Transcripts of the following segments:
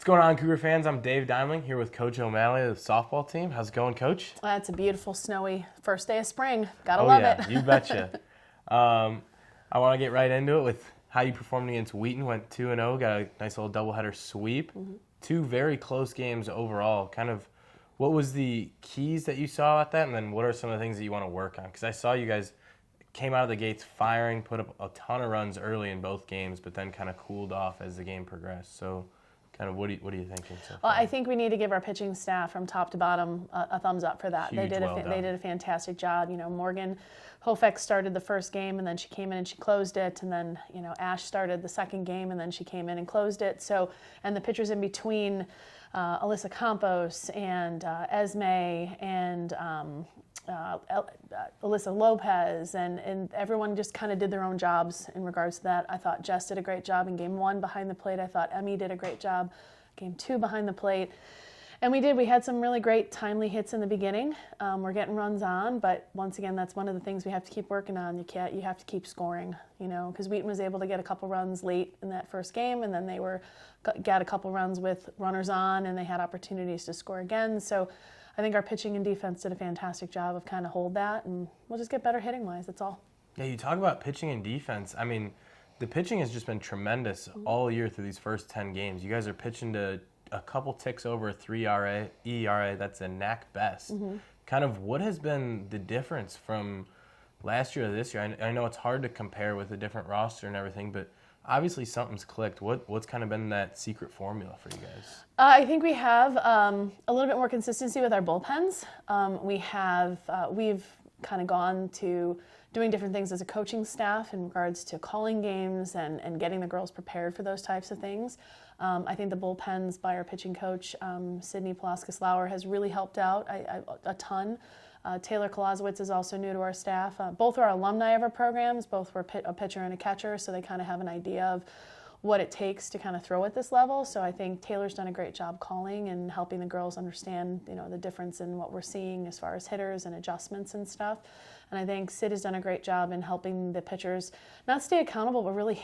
What's going on, Cougar fans? I'm Dave Dimling here with Coach O'Malley of the softball team. How's it going, Coach? It's a beautiful, snowy first day of spring. Gotta love it. You betcha. I want to get right into it with how you performed against Wheaton. Went 2-0, got a nice little doubleheader sweep. Two very close games overall. Kind of, what was the keys that you saw at that, and then what are some of the things that you want to work on? Because I saw you guys came out of the gates firing, put up a ton of runs early in both games, but then kind of cooled off as the game progressed. So, kind of, what are you thinking so far? Well, I think we need to give our pitching staff from top to bottom a thumbs up for that. Huge, They did a fantastic job. You know, Morgan Hofek started the first game, and then she came in and she closed it. And then, you know, Ash started the second game, and then she came in and closed it. So, and the pitchers in between, Alyssa Campos and Esme and Alyssa Lopez, and everyone just kind of did their own jobs in regards to that. I thought Jess did a great job in game one behind the plate. I thought Emmy did a great job game two behind the plate. And we had some really great timely hits in the beginning. We're getting runs on, but once again, that's one of the things we have to keep working on. You have to keep scoring, you know, because Wheaton was able to get a couple runs late in that first game, and then they got a couple runs with runners on, and they had opportunities to score again. So I think our pitching and defense did a fantastic job of kind of hold that, and we'll just get better hitting-wise, that's all. Yeah, you talk about pitching and defense. I mean, the pitching has just been tremendous all year through these first 10 games. You guys are pitching to a couple ticks over a 3 ERA. That's a NAC best. Kind of what has been the difference from last year to this year? I know it's hard to compare with a different roster and everything, but obviously something's clicked. What's kind of been that secret formula for you guys? I think we have a little bit more consistency with our bullpens. We've kind of gone to doing different things as a coaching staff in regards to calling games and getting the girls prepared for those types of things. I think the bullpens by our pitching coach, Sydney Palaskis-Lauer, has really helped out a ton. Taylor Kolazowitz is also new to our staff. Both are alumni of our programs. Both were a pitcher and a catcher, so they kind of have an idea of what it takes to kind of throw at this level. So I think Taylor's done a great job calling and helping the girls understand, you know, the difference in what we're seeing as far as hitters and adjustments and stuff. And I think Sid has done a great job in helping the pitchers not stay accountable, but really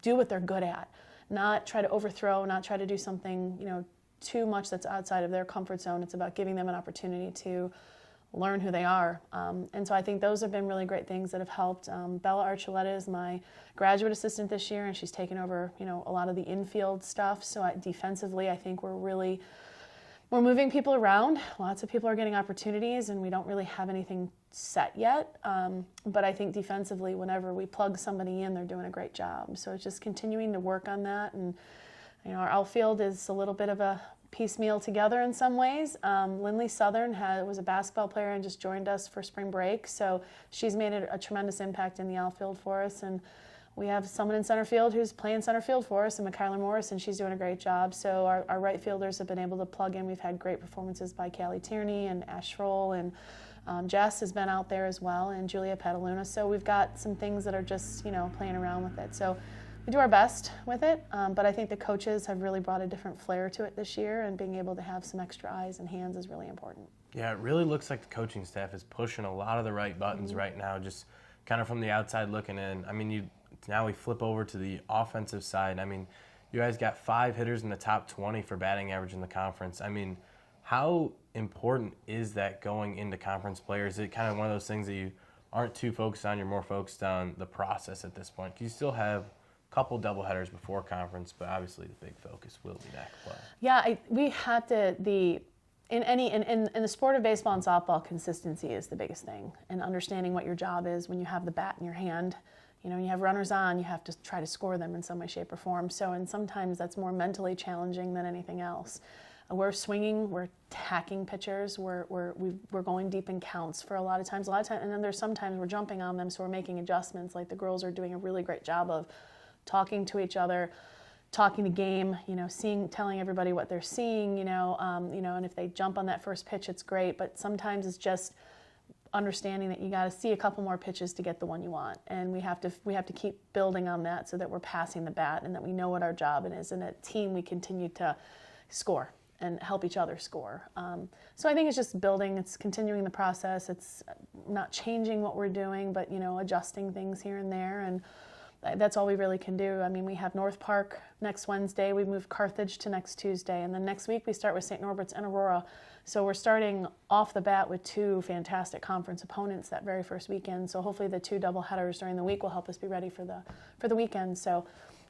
do what they're good at. Not try to overthrow, not try to do something, you know, too much that's outside of their comfort zone. It's about giving them an opportunity to learn who they are. And so I think those have been really great things that have helped. Bella Archuleta is my graduate assistant this year, and she's taken over, you know, a lot of the infield stuff. So defensively, I think we're moving people around. Lots of people are getting opportunities, and we don't really have anything set yet. But I think defensively, whenever we plug somebody in, they're doing a great job. So it's just continuing to work on that. And you know, our outfield is a little bit of a piecemeal together in some ways. Lindley Southern was a basketball player and just joined us for spring break. So she's made a tremendous impact in the outfield for us. And we have someone in center field who's playing center field for us, and Kyler Morris, and she's doing a great job. So our right fielders have been able to plug in. We've had great performances by Callie Tierney and Ash Schroll, and Jess has been out there as well, and Julia Petaluna. So we've got some things that are just, you know, playing around with it. So we do our best with it, but I think the coaches have really brought a different flair to it this year, and being able to have some extra eyes and hands is really important. Yeah, it really looks like the coaching staff is pushing a lot of the right buttons right now, just kind of from the outside looking in. I mean, now we flip over to the offensive side. I mean, you guys got 5 hitters in the top 20 for batting average in the conference. I mean, how important is that going into conference play? Or is it kind of one of those things that you aren't too focused on, you're more focused on the process at this point? 'Cause you still have couple doubleheaders before conference, but obviously the big focus will be NAC play. Yeah, we have to in the sport of baseball and softball, consistency is the biggest thing, and understanding what your job is when you have the bat in your hand. You know, when you have runners on, you have to try to score them in some way, shape, or form. So, and sometimes that's more mentally challenging than anything else. We're swinging, we're attacking pitchers, we're going deep in counts for a lot of times, and then there's sometimes we're jumping on them, so we're making adjustments. Like the girls are doing a really great job of talking to each other, talking the game, you know, telling everybody what they're seeing, you know, and if they jump on that first pitch, it's great. But sometimes it's just understanding that you got to see a couple more pitches to get the one you want, and we have to keep building on that so that we're passing the bat and that we know what our job is. And a team, we continue to score and help each other score. So I think it's just building. It's continuing the process. It's not changing what we're doing, but, you know, adjusting things here and there. And that's all we really can do. I mean, we have North Park next Wednesday. We move Carthage to next Tuesday. And then next week we start with St. Norbert's and Aurora. So we're starting off the bat with 2 fantastic conference opponents that very first weekend. So hopefully the 2 doubleheaders during the week will help us be ready for the weekend. So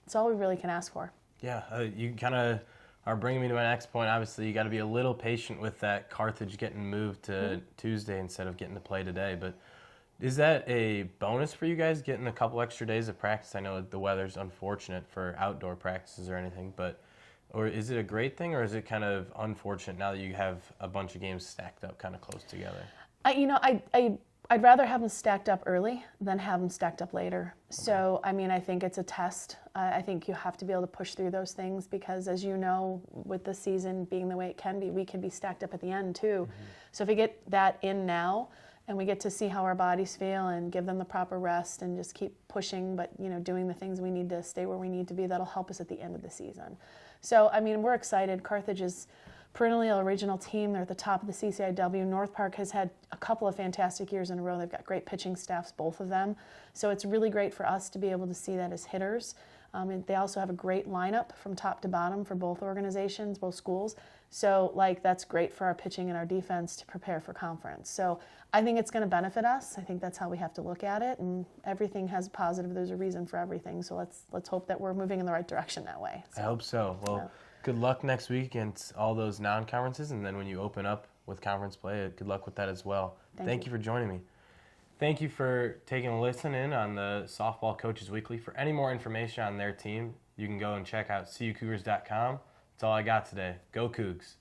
it's all we really can ask for. Yeah, you kind of are bringing me to my next point. Obviously, you got to be a little patient with that Carthage getting moved to Tuesday instead of getting to play today. But is that a bonus for you guys, getting a couple extra days of practice? I know the weather's unfortunate for outdoor practices or anything, but or is it a great thing, or is it kind of unfortunate now that you have a bunch of games stacked up kind of close together? I'd rather have them stacked up early than have them stacked up later. Okay. So, I mean, I think it's a test. I think you have to be able to push through those things because, as you know, with the season being the way it can be, we can be stacked up at the end too. Mm-hmm. So if we get that in now and we get to see how our bodies feel and give them the proper rest and just keep pushing, but, doing the things we need to stay where we need to be, that'll help us at the end of the season. So, I mean, we're excited. Carthage is perennial original team. They're at the top of the CCIW. North Park has had a couple of fantastic years in a row. They've got great pitching staffs, both of them. So it's really great for us to be able to see that as hitters. And they also have a great lineup from top to bottom for both organizations, both schools. So, that's great for our pitching and our defense to prepare for conference. So I think it's going to benefit us. I think that's how we have to look at it. And everything has a positive. There's a reason for everything. So let's hope that we're moving in the right direction that way. So, I hope so. Well. Yeah. Good luck next week against all those non-conferences, and then when you open up with conference play, good luck with that as well. Thank you for joining me. Thank you for taking a listen in on the Softball Coaches Weekly. For any more information on their team, you can go and check out cucougars.com. That's all I got today. Go Cougs.